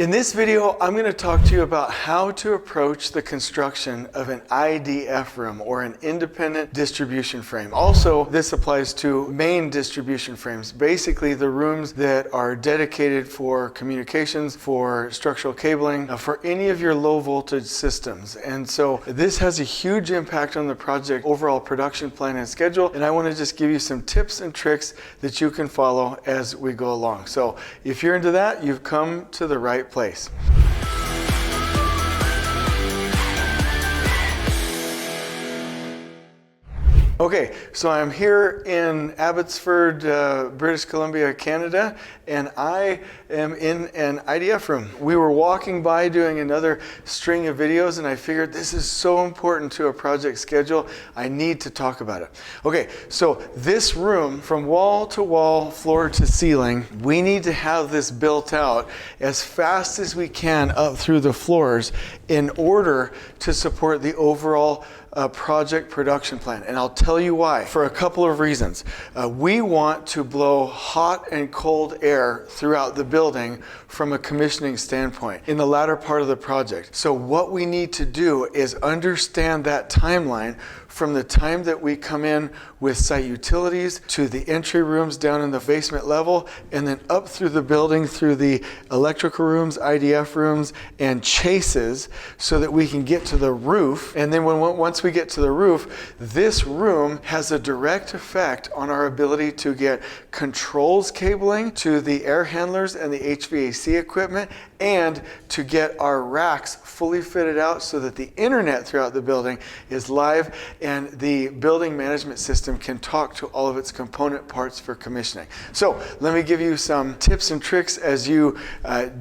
In this video, I'm going to talk to you about how to approach the construction of an IDF room, or an independent distribution frame. Also, this applies to main distribution frames, basically the rooms that are dedicated for communications, for structural cabling, for any of your low voltage systems. And so this has a huge impact on the project overall production plan and schedule, and I want to just give you some tips and tricks that you can follow as we go along. So if you're into that, you've come to the right place. Okay, so I'm here in Abbotsford, British Columbia, Canada, and I am in an IDF room. We were walking by doing another string of videos, and I figured this is so important to a project schedule, I need to talk about it. Okay, so this room, from wall to wall, floor to ceiling, we need to have this built out as fast as we can up through the floors in order to support the overall project production plan. And I'll tell you why, for a couple of reasons. We want to blow hot and cold air throughout the building from a commissioning standpoint in the latter part of the project. So what we need to do is understand that timeline from the time that we come in with site utilities to the entry rooms down in the basement level, and then up through the building through the electrical rooms, IDF rooms, and chases, so that we can get to the roof. And then once we get to the roof, this room has a direct effect on our ability to get controls cabling to the air handlers and the HVAC equipment, and to get our racks fully fitted out so that the internet throughout the building is live and the building management system can talk to all of its component parts for commissioning. So let me give you some tips and tricks as you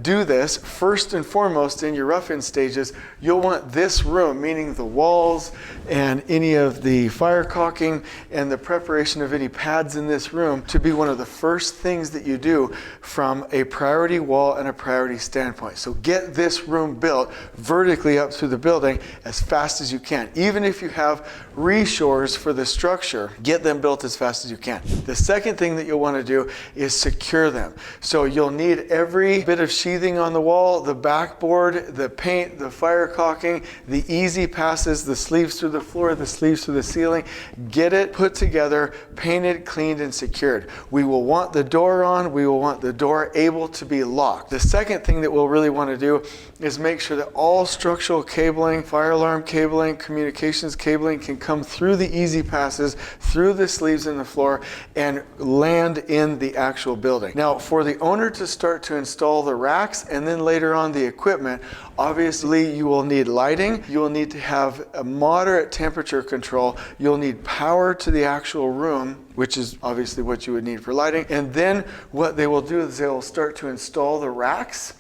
do this. First and foremost, in your rough-in stages, you'll want this room, meaning the walls and any of the fire caulking and the preparation of any pads in this room, to be one of the first things that you do from a priority wall and a priority standpoint. So get this room built vertically up through the building as fast as you can. Even if you have reshores for the structure, get them built as fast as you can. The second thing that you'll want to do is secure them. So you'll need every bit of sheathing on the wall, the backboard, the paint, the fire caulking, the easy passes, the sleeves through the floor, the sleeves through the ceiling. Get it put together, painted, cleaned, and secured. We will want the door on, we will want the door able to be locked. The second thing that we'll really want to do is make sure that all structural cabling, fire alarm cabling, communications cabling can come through the easy passes, through the sleeves in the floor, and land in the actual building. Now, for the owner to start to install the racks and then later on the equipment, obviously you will need lighting, you will need to have a moderate temperature control, you'll need power to the actual room, which is obviously what you would need for lighting. And then what they will do is they will start to install the racks,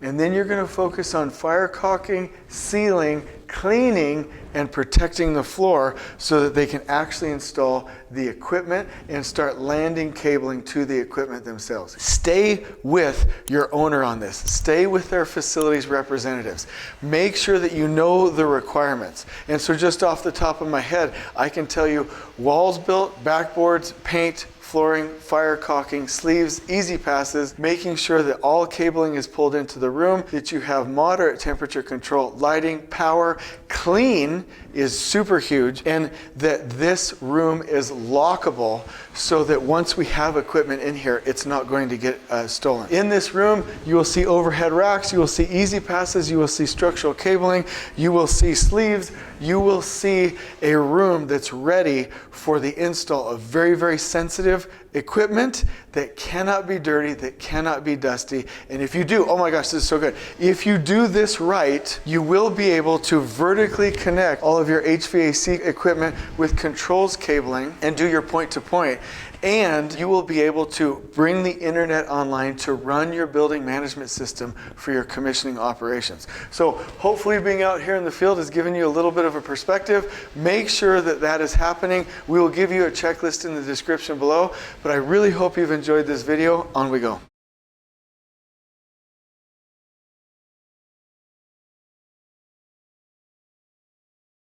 and then you're going to focus on fire caulking, sealing, cleaning, and protecting the floor so that they can actually install the equipment and start landing cabling to the equipment themselves. Stay with your owner on this. Stay with their facilities representatives. Make sure that you know the requirements. And so just off the top of my head, I can tell you walls built, backboards, paint, flooring, fire caulking, sleeves, easy passes, making sure that all cabling is pulled into the room, that you have moderate temperature control, lighting, power, clean is super huge, and that this room is lockable so that once we have equipment in here, it's not going to get stolen. In this room, you will see overhead racks, you will see easy passes, you will see structural cabling, you will see sleeves, you will see a room that's ready for the install of very, very sensitive equipment that cannot be dirty, that cannot be dusty. And if you do, oh my gosh, this is so good. If you do this right, you will be able to vertically connect all of your HVAC equipment with controls cabling and do your point-to-point. And you will be able to bring the internet online to run your building management system for your commissioning operations. So hopefully being out here in the field has given you a little bit of a perspective. Make sure that that is happening. We will give you a checklist in the description below, but I really hope you've enjoyed this video. On we go.